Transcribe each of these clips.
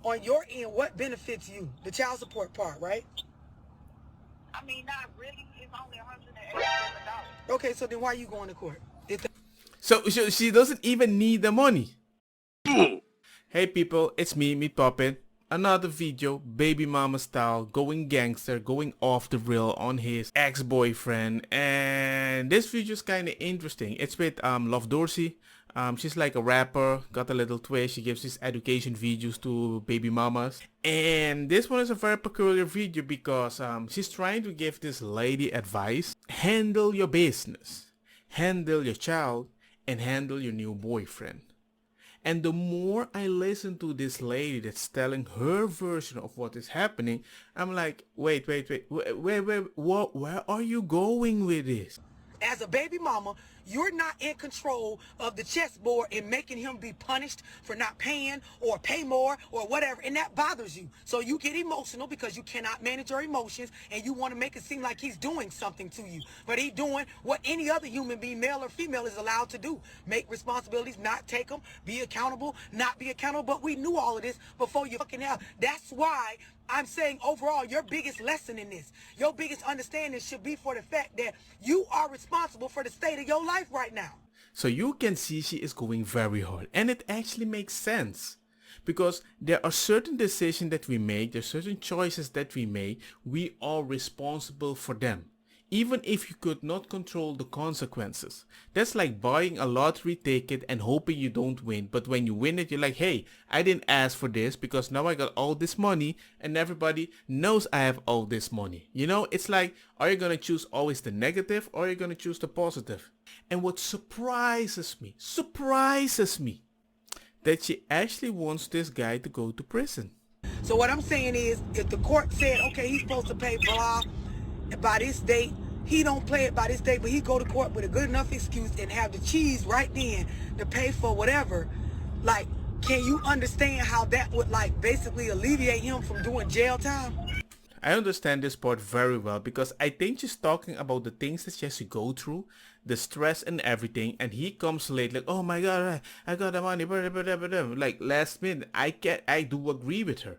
on your end, what benefits you? The child support part, right? I mean, not really. It's only $187. Okay, so then why are you going to court? So she doesn't even need the money. Hey people, it's me, Meat Poppin. Another video, baby mama style, going gangster, going off the rail on his ex-boyfriend. And this video is kind of interesting. It's with Love Dorsey. She's like a rapper, got a little twist. She gives these education videos to baby mamas. And this one is a very peculiar video because she's trying to give this lady advice. Handle your business, handle your child, and handle your new boyfriend. And the more I listen to this lady that's telling her version of what is happening, I'm like, wait, where are you going with this? As a baby mama, you're not in control of the chessboard and making him be punished for not paying or pay more or whatever, and that bothers you. So you get emotional because you cannot manage your emotions and you want to make it seem like he's doing something to you. But he's doing what any other human being, male or female, is allowed to do. Make responsibilities, not take them, be accountable, not be accountable. But we knew all of this before you fucking out. That's why I'm saying overall, your biggest lesson in this, your biggest understanding should be for the fact that you are responsible for the state of your life right now. So you can see she is going very hard, and it actually makes sense. Because there are certain decisions that we make, there are certain choices that we make, we are responsible for them. Even if you could not control the consequences. That's like buying a lottery ticket and hoping you don't win. But when you win it, you're like, hey, I didn't ask for this because now I got all this money and everybody knows I have all this money. You know, it's like, are you going to choose always the negative or are you going to choose the positive? And what surprises me, that she actually wants this guy to go to prison. So what I'm saying is, if the court said, okay, he's supposed to pay blah by this date, he don't play it by this date, but he go to court with a good enough excuse and have the cheese right then to pay for whatever, like, can you understand how that would like basically alleviate him from doing jail time? I understand this part very well because I think she's talking about the things that she has to go through, the stress and everything, and he comes late like, oh my god, I got the money, like last minute. I do agree with her.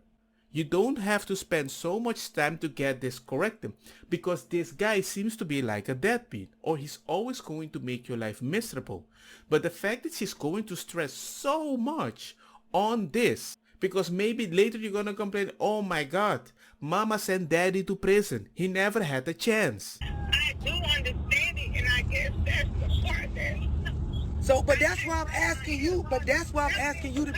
You don't have to spend so much time to get this corrected because this guy seems to be like a deadbeat or he's always going to make your life miserable. But the fact that she's going to stress so much on this because maybe later you're gonna complain, oh my god, mama sent daddy to prison. He never had a chance. I do understand it, and I guess that's the part that... So, but that's why I'm asking you, that's why I'm asking you to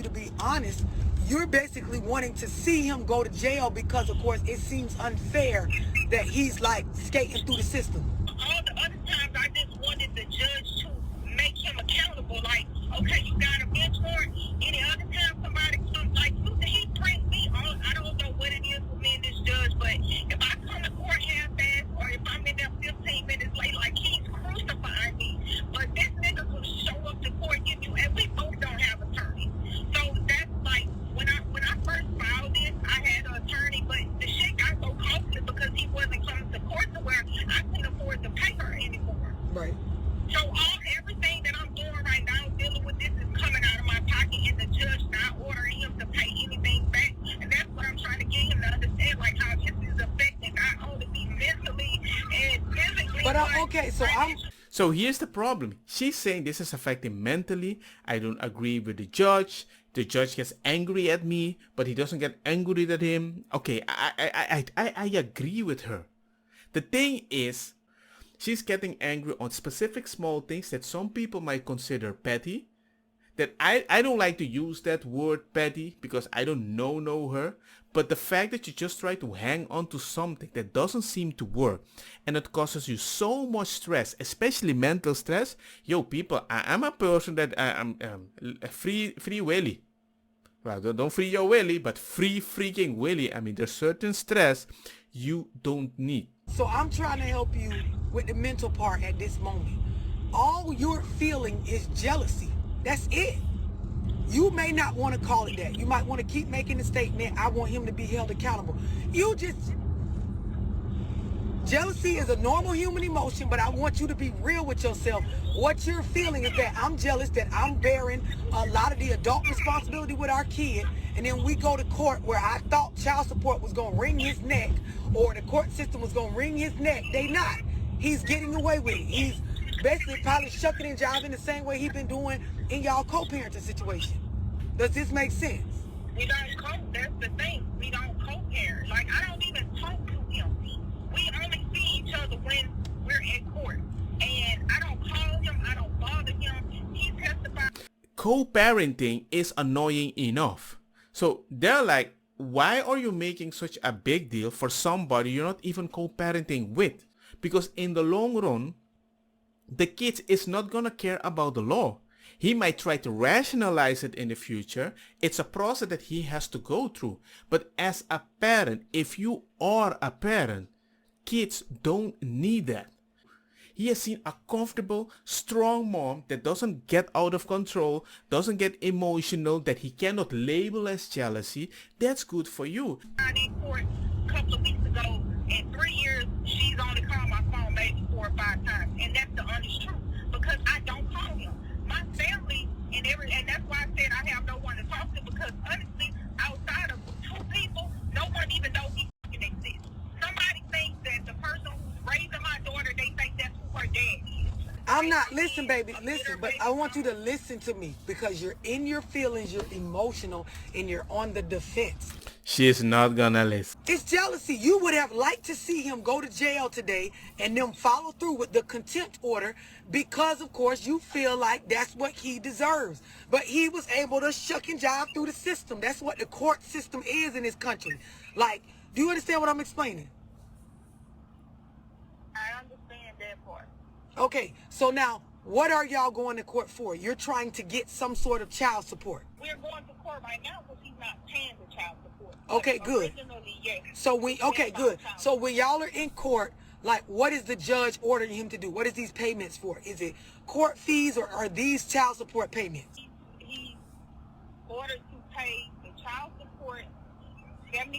be honest. You're basically wanting to see him go to jail because, of course, it seems unfair that he's like skating through the system. All the other times, I just wanted the judge to make him accountable. Like, okay, you got a bench warrant. Any other time somebody comes, like, he brings me on. I don't know what it is with me and this judge, but if I come to court half-assed or if I'm in there 15 minutes late, like, he's crucifying me. But this nigga will show up to court, give you, and we both don't have attorneys. So that's like, when I first filed this, I had an attorney, but the shit got so costly because he wasn't coming to court to where I couldn't afford to pay her anymore. Right. So everything that I'm doing right now, dealing with this, is coming out of my pocket, and the judge not ordering him to pay anything back. And that's what I'm trying to get him to understand, like how this is affecting not only me mentally and physically. But okay, so So here's the problem. She's saying this is affecting mentally. I don't agree with the judge. The judge gets angry at me, but he doesn't get angry at him. Okay, I agree with her. The thing is, she's getting angry on specific small things that some people might consider petty. That I don't like to use that word petty because I don't know her. But the fact that you just try to hang on to something that doesn't seem to work and it causes you so much stress, especially mental stress. Yo, people, I'm a person that I'm free willy. Well, don't free your willy, but free freaking willy. I mean, there's certain stress you don't need. So I'm trying to help you with the mental part at this moment. All you're feeling is jealousy. That's it. You may not want to call it that. You might want to keep making the statement, I want him to be held accountable. You Jealousy is a normal human emotion, but I want you to be real with yourself. What you're feeling is that I'm jealous that I'm bearing a lot of the adult responsibility with our kid, and then we go to court where I thought child support was going to wring his neck, or the court system was going to wring his neck. They not. He's getting away with it. He's basically probably shucking and jiving the same way he's been doing in y'all co-parenting situation. Does this make sense? We don't co. That's the thing. We don't co-parent. Like, I don't even talk to him. We only see each other when we're in court. And I don't call him. I don't bother him. He testifies. Co-parenting is annoying enough. So they're like, why are you making such a big deal for somebody you're not even co-parenting with? Because in the long run, the kid is not gonna care about the law. He might try to rationalize it in the future. It's a process that he has to go through. But as a parent, if you are a parent, kids don't need that. He has seen a comfortable, strong mom that doesn't get out of control, doesn't get emotional, that he cannot label as jealousy. That's good for you. I did court a couple of weeks ago. In 3 years, she's only called my phone maybe 4 or 5 times. And that's the honest truth. Because I don't call him. My family and that's why I said I have no one to talk to, because honestly, outside of 2 people, no one even knows he fucking exists. Somebody thinks that the person who's raising my daughter, they think that's who her dad is. I'm not, listen, baby, listen, but I want you to listen to me because you're in your feelings, you're emotional, and you're on the defense. She's not gonna listen. It's jealousy. You would have liked to see him go to jail today and them follow through with the contempt order because, of course, you feel like that's what he deserves. But he was able to shuck and jive through the system. That's what the court system is in this country. Like, do you understand what I'm explaining? I understand that part. Okay, so now, what are y'all going to court for? You're trying to get some sort of child support. We're going to court right now because he's not paying the child support. Okay, good. Originally, yes. So okay, good. So when y'all are in court, like, what is the judge ordering him to do? What is these payments for? Is it court fees or are these child support payments? He ordered to pay the child support 75%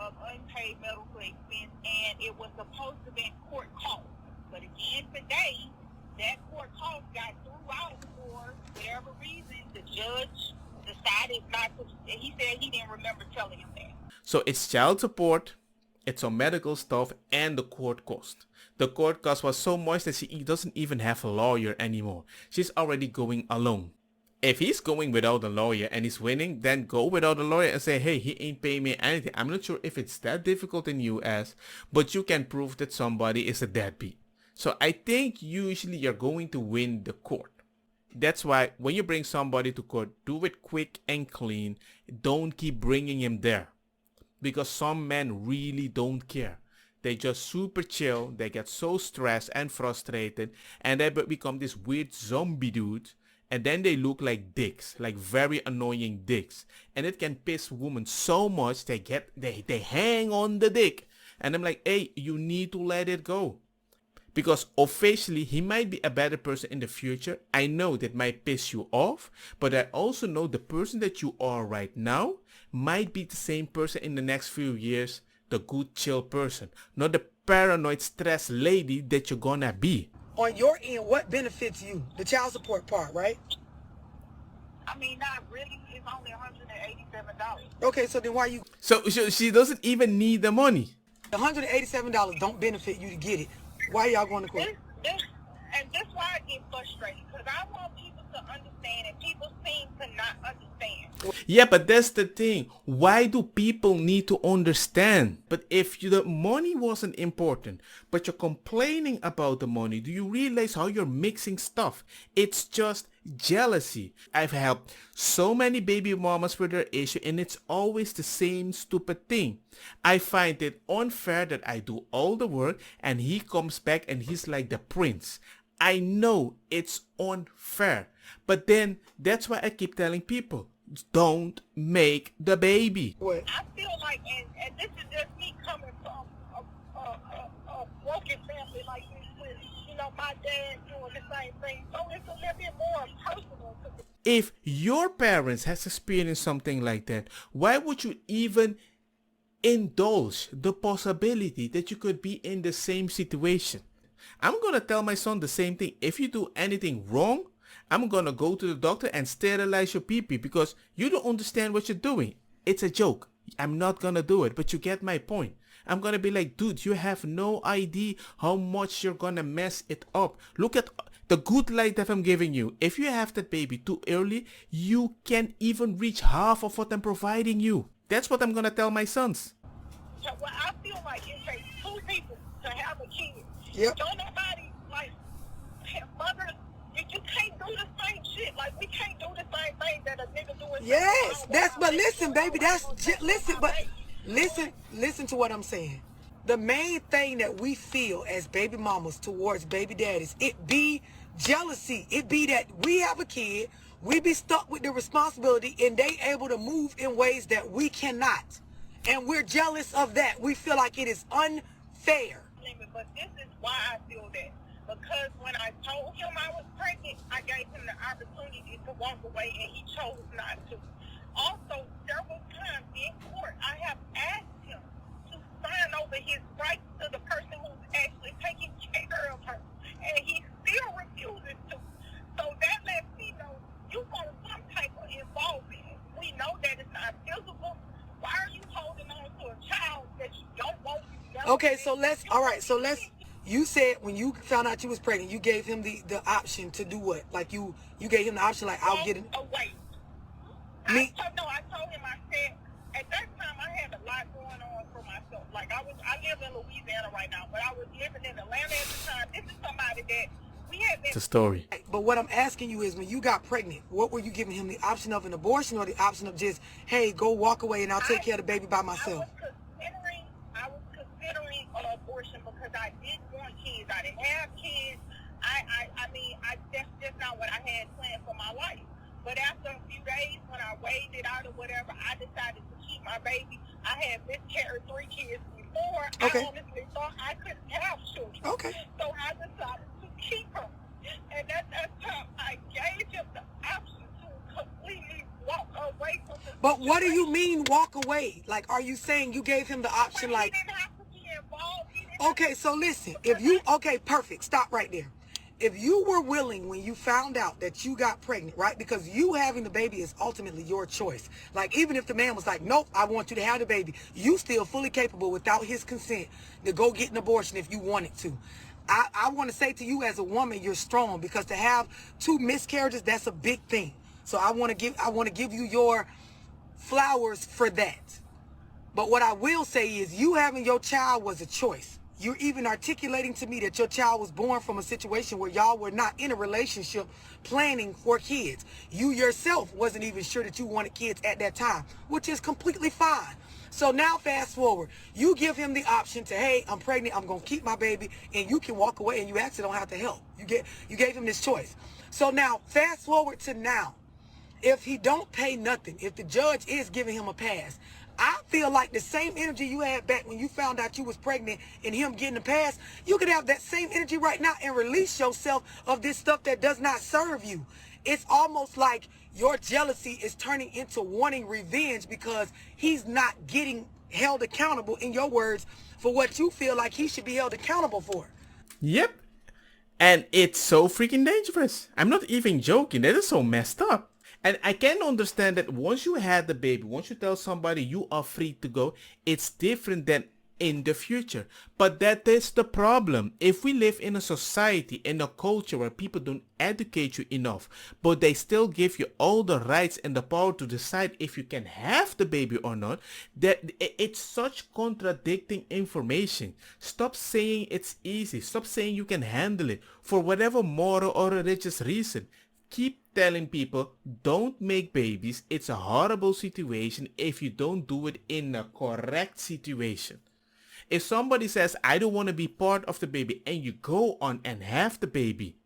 of unpaid medical expense, and it was supposed to be court cost. But again, today, that court cost got threw out for whatever reason. The judge decided not to. He said he didn't remember telling him that. So it's child support, it's some medical stuff, and the court cost. The court cost was so much that she doesn't even have a lawyer anymore. She's already going alone. If he's going without a lawyer and he's winning, then go without a lawyer and say, hey, he ain't paying me anything. I'm not sure if it's that difficult in US, but you can prove that somebody is a deadbeat. So I think usually you're going to win the court. That's why when you bring somebody to court, do it quick and clean. Don't keep bringing him there. Because some men really don't care. They just super chill. They get so stressed and frustrated. And they become this weird zombie dude. And then they look like dicks. Like very annoying dicks. And it can piss women so much. They hang on the dick. And I'm like, hey, you need to let it go. Because officially, he might be a better person in the future. I know that might piss you off, but I also know the person that you are right now might be the same person in the next few years, the good, chill person, not the paranoid, stressed lady that you're gonna be. On your end, what benefits you? The child support part, right? I mean, not really. It's only $187. Okay, so then why you... So she doesn't even need the money. The $187 don't benefit you to get it. Why y'all going to court? And that's why I get frustrated, because I want people to understand, and people seem to not understand. Yeah, but that's the thing. Why do people need to understand? But if the money wasn't important, but you're complaining about the money, do you realize how you're mixing stuff? It's just jealousy. I've helped so many baby mamas with their issue, and it's always the same stupid thing. I find it unfair that I do all the work and he comes back and he's like the prince. I know it's unfair, but then that's why I keep telling people, don't make the baby. What? I feel like, and this is just me coming from a broken family like this, with, my dad doing the same thing, so it's a little bit more personal to me. If your parents has experienced something like that, why would you even indulge the possibility that you could be in the same situation. I'm gonna tell my son the same thing. If you do anything wrong, I'm gonna go to the doctor and sterilize your pee-pee because you don't understand what you're doing. It's a joke. I'm not gonna do it, but you get my point. I'm gonna be like, dude, you have no idea how much you're gonna mess it up. Look at the good light that I'm giving you. If you have that baby too early, you can't even reach half of what I'm providing you. That's what I'm gonna tell my sons. So what I feel like it takes two people to have a kid. Yep. Don't nobody like mothers. You can't do the same shit. Like we can't do the same thing that a nigga doing. Yes, that's, but listen, baby, listen to what I'm saying. The main thing that we feel as baby mamas towards baby daddies, it be jealousy. It be that we have a kid, we be stuck with the responsibility, and they able to move in ways that we cannot. And we're jealous of that. We feel like it is unfair. But this is why I feel that. Because when I told him I was pregnant, I gave him the opportunity to walk away, and he chose not to. Also, several times in court, I have asked him to sign over his rights to the person who's actually taking care of her, and he still refuses to. So that lets me know you want some type of involvement. We know that it's not visible. Why are you holding on to a child that you don't want? Okay, so let's, you said when you found out you was pregnant, you gave him the option to do what? Like you gave him the option, like, I'll get it. Oh, wait. Me? I told him, I said, at that time I had a lot going on for myself. Like I live in Louisiana right now, but I was living in Atlanta at the time. This is somebody that we had been. It's a story. But what I'm asking you is, when you got pregnant, what were you giving him, the option of an abortion or the option of just, hey, go walk away and I'll take care of the baby by myself? I was considering an abortion because I didn't want kids. I didn't have kids. That's just not what I had planned for my life. But after a few days, when I weighed it out or whatever, I decided to keep my baby. I had miscarried 3 kids before. Okay. I honestly thought I couldn't have children. Okay. So I decided to keep her. And at that time, I gave him the option to completely walk away from the But what do you situation. mean walk away? Like, are you saying you gave him the option, like, He didn't have to be involved. He didn't okay, so listen, okay, perfect, stop right there. If you were willing when you found out that you got pregnant, right? Because you having the baby is ultimately your choice. Like, even if the man was like, nope, I want you to have the baby, you still fully capable without his consent to go get an abortion if you wanted to. I want to say to you as a woman, you're strong, because to have 2 miscarriages, that's a big thing. So I want to give you your flowers for that. But what I will say is, you having your child was a choice. You're even articulating to me that your child was born from a situation where y'all were not in a relationship planning for kids. You yourself wasn't even sure that you wanted kids at that time, which is completely fine. So now fast forward, you give him the option to, hey, I'm pregnant, I'm gonna keep my baby, and you can walk away and you actually don't have to help. You gave him this choice. So now fast forward to now. If he don't pay nothing, if the judge is giving him a pass, I feel like the same energy you had back when you found out you was pregnant and him getting a pass, you could have that same energy right now and release yourself of this stuff that does not serve you. It's almost like your jealousy is turning into wanting revenge because he's not getting held accountable, in your words, for what you feel like he should be held accountable for. Yep. And it's so freaking dangerous. I'm not even joking. That is so messed up. And I can understand that once you had the baby, once you tell somebody you are free to go, it's different than in the future. But that is the problem. If we live in a society, in a culture where people don't educate you enough, but they still give you all the rights and the power to decide if you can have the baby or not, that it's such contradicting information. Stop saying it's easy. Stop saying you can handle it for whatever moral or religious reason. Keep telling people, don't make babies. It's a horrible situation if you don't do it in a correct situation. If somebody says, I don't want to be part of the baby, and you go on and have the baby,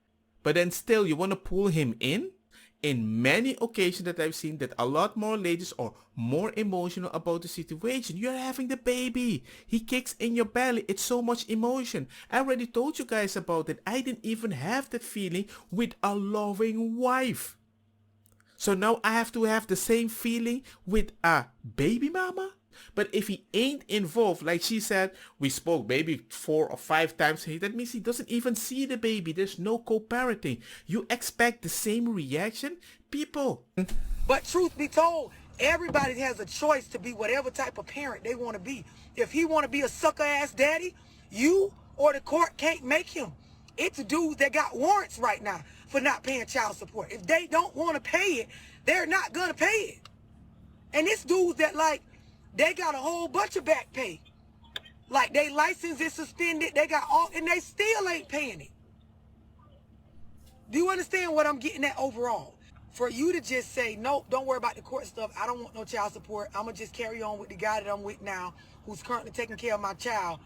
but then still you want to pull him in many occasions that I've seen that a lot more ladies are more emotional about the situation. You're having the baby. He kicks in your belly. It's so much emotion. I already told you guys about it. I didn't even have that feeling with a loving wife. So now I have to have the same feeling with a baby mama? But if he ain't involved, like she said, we spoke maybe 4 or 5 times, that means he doesn't even see the baby. There's no co-parenting. You expect the same reaction? People. But truth be told, everybody has a choice to be whatever type of parent they want to be. If he want to be a sucker-ass daddy, you or the court can't make him. It's dudes that got warrants right now for not paying child support. If they don't want to pay it, they're not going to pay it. And it's dudes that, like, they got a whole bunch of back pay. Like, they license is suspended, they got all, and they still ain't paying it. Do you understand what I'm getting at overall? For you to just say, nope, don't worry about the court stuff, I don't want no child support, I'm going to just carry on with the guy that I'm with now, who's currently taking care of my child,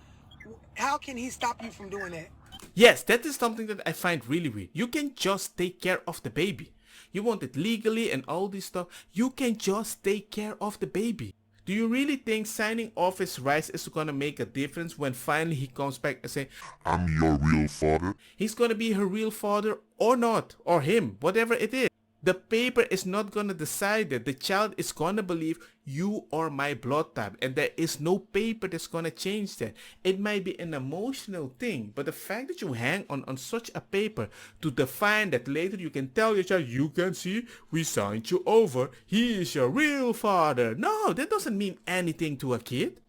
how can he stop you from doing that? Yes, that is something that I find really weird. You can just take care of the baby. You want it legally and all this stuff. You can just take care of the baby. Do you really think signing off his rights is gonna make a difference when finally he comes back and say, I'm your real father? he's gonna be her real father or not, or him, whatever it is? The paper is not gonna decide that. The child is gonna believe you are my blood type, and there is no paper that's gonna change that. It might be an emotional thing, but the fact that you hang on such a paper to define that later you can tell your child, you can see, we signed you over, he is your real father. No, that doesn't mean anything to a kid.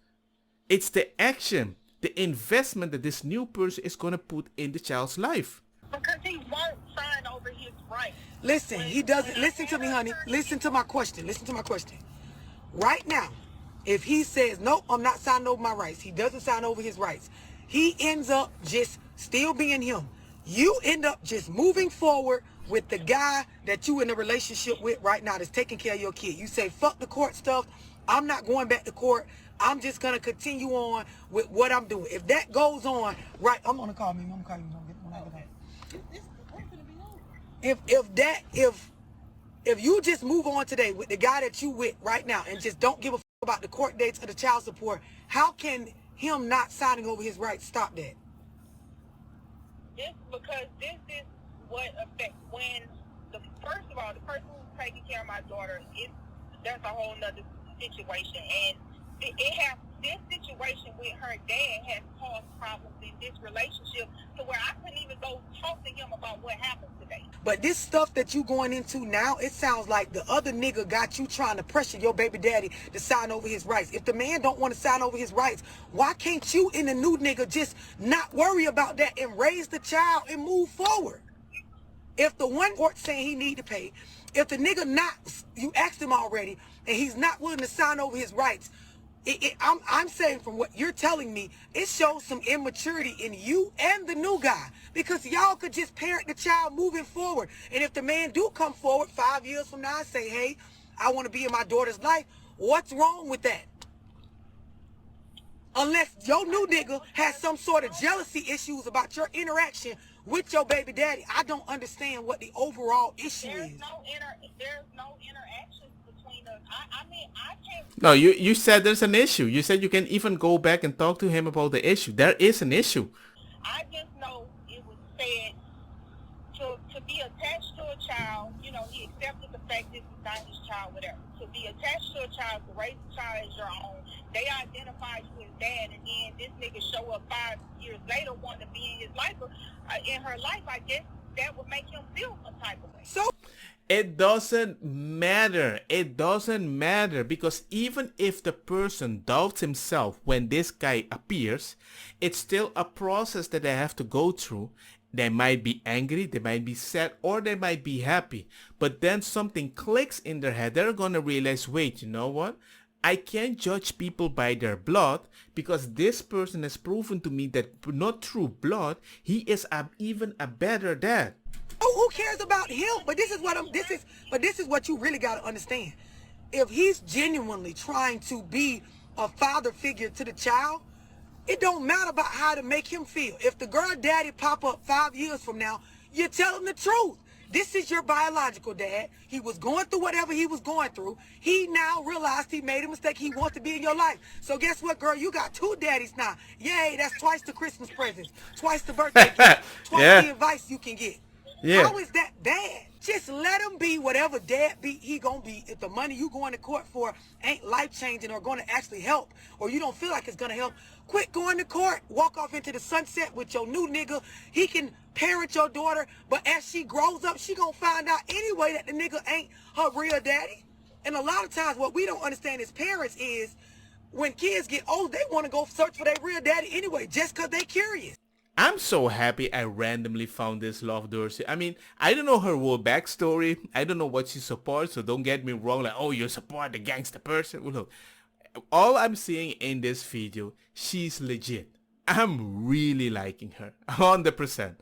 It's the action, the investment that this new person is gonna put in the child's life. Because he won't sign over his rights. Listen, he doesn't. Listen to me, honey. Listen to my question. Listen to my question. Right now, if he says, nope, I'm not signing over my rights, he doesn't sign over his rights, he ends up just still being him. You end up just moving forward with the guy that you in a relationship with right now that's taking care of your kid. You say, fuck the court stuff. I'm not going back to court. I'm just going to continue on with what I'm doing. If that goes on, right, I'm going to call me. I'm going to call you. If you just move on today with the guy that you with right now and just don't give a fuck about the court dates or the child support, how can him not signing over his rights stop that? This because this is what affects when first of all, the person who's taking care of my daughter that's a whole nother situation, and this situation with her dad has caused problems in this relationship to where I couldn't even go talk to him about what happened today. But this stuff that you going into now, it sounds like the other nigga got you trying to pressure your baby daddy to sign over his rights. If the man don't want to sign over his rights, why can't you and the new nigga just not worry about that and raise the child and move forward? If the one court saying he need to pay, if the nigga not, you asked him already, and he's not willing to sign over his rights, I'm saying from what you're telling me, it shows some immaturity in you and the new guy, because y'all could just parent the child moving forward. And if the man do come forward 5 years from now and say, hey, I want to be in my daughter's life, what's wrong with that? Unless your new nigga has some sort of jealousy issues about your interaction with your baby daddy, I don't understand what the overall issue is. There's no interaction between us. I mean, I can't. No, you said there's an issue. You said you can even go back and talk to him about the issue. There is an issue. I just know it was said to be attached to a child. You know, he accepted the fact this is not his child, whatever. To be attached to a child, to raise the child as your own. They identify you as dad, and then this nigga show up 5 years later wanting to be in his life, in her life. I guess that would make him feel a type of way. So it doesn't matter. It doesn't matter, because even if the person doubts himself when this guy appears, it's still a process that they have to go through. They might be angry, they might be sad, or they might be happy. But then something clicks in their head. They're gonna realize, wait, you know what? I can't judge people by their blood, because this person has proven to me that not through blood, he is even a better dad. oh, who cares about him? But this is what you really got to understand. If he's genuinely trying to be a father figure to the child, it don't matter about how to make him feel. If the girl daddy pop up 5 years from now, you tell him the truth. This is your biological dad. He was going through whatever he was going through. He now realized he made a mistake. He wants to be in your life. So guess what, girl? You got 2 daddies now. Yay, that's twice the Christmas presents, twice the birthday gift, twice Yeah. the advice you can get. Yeah. How is that bad? Just let him be whatever deadbeat he gonna be. If the money you going to court for ain't life-changing or gonna actually help, or you don't feel like it's gonna help, quit going to court. Walk off into the sunset with your new nigga. He can parent your daughter, but as she grows up, she gonna find out anyway that the nigga ain't her real daddy. And a lot of times what we don't understand as parents is when kids get old, they want to go search for their real daddy anyway, just because they curious. I'm so happy I randomly found this Love Dorsey. I mean, I don't know her whole backstory. I don't know what she supports, so don't get me wrong, like, oh, you support the gangster person. Well, look, all I'm seeing in this video, she's legit. I'm really liking her, 100%.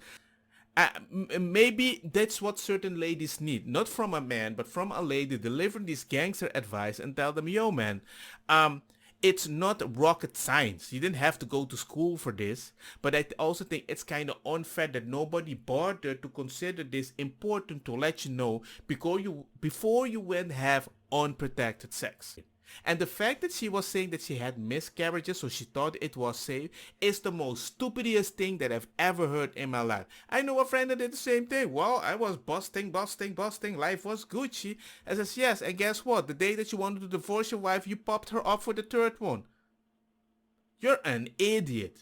Maybe that's what certain ladies need, not from a man, but from a lady delivering this gangster advice and tell them, yo man, it's not rocket science. You didn't have to go to school for this. But I also think it's kind of unfair that nobody bothered to consider this important to let you know before you went have unprotected sex. And the fact that she was saying that she had miscarriages so she thought it was safe is the most stupidest thing that I've ever heard in my life. I know a friend that did the same thing. Well, I was busting. Life was Gucci. I says, yes, and guess what? The day that you wanted to divorce your wife, you popped her up for the third one. You're an idiot.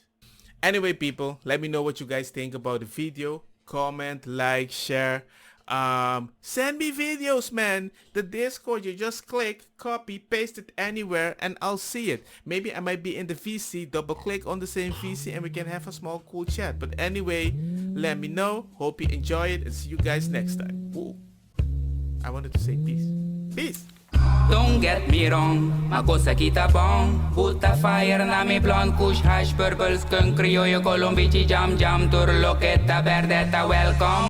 Anyway, people, let me know what you guys think about the video. Comment, like, share. Send me videos, man. The Discord, you just click, copy, paste it anywhere and I'll see it. Maybe I might be in the VC, double click on the same VC and we can have a small cool chat. But anyway, let me know. Hope you enjoy it and see you guys next time. Woo. I wanted to say peace. Peace. Don't get me wrong, ma cosa kita bong. Butta fire na mi blonde, kush hash, purple skunk, criollo, colombici, jam, tur, loqueta, verdeta, welcome.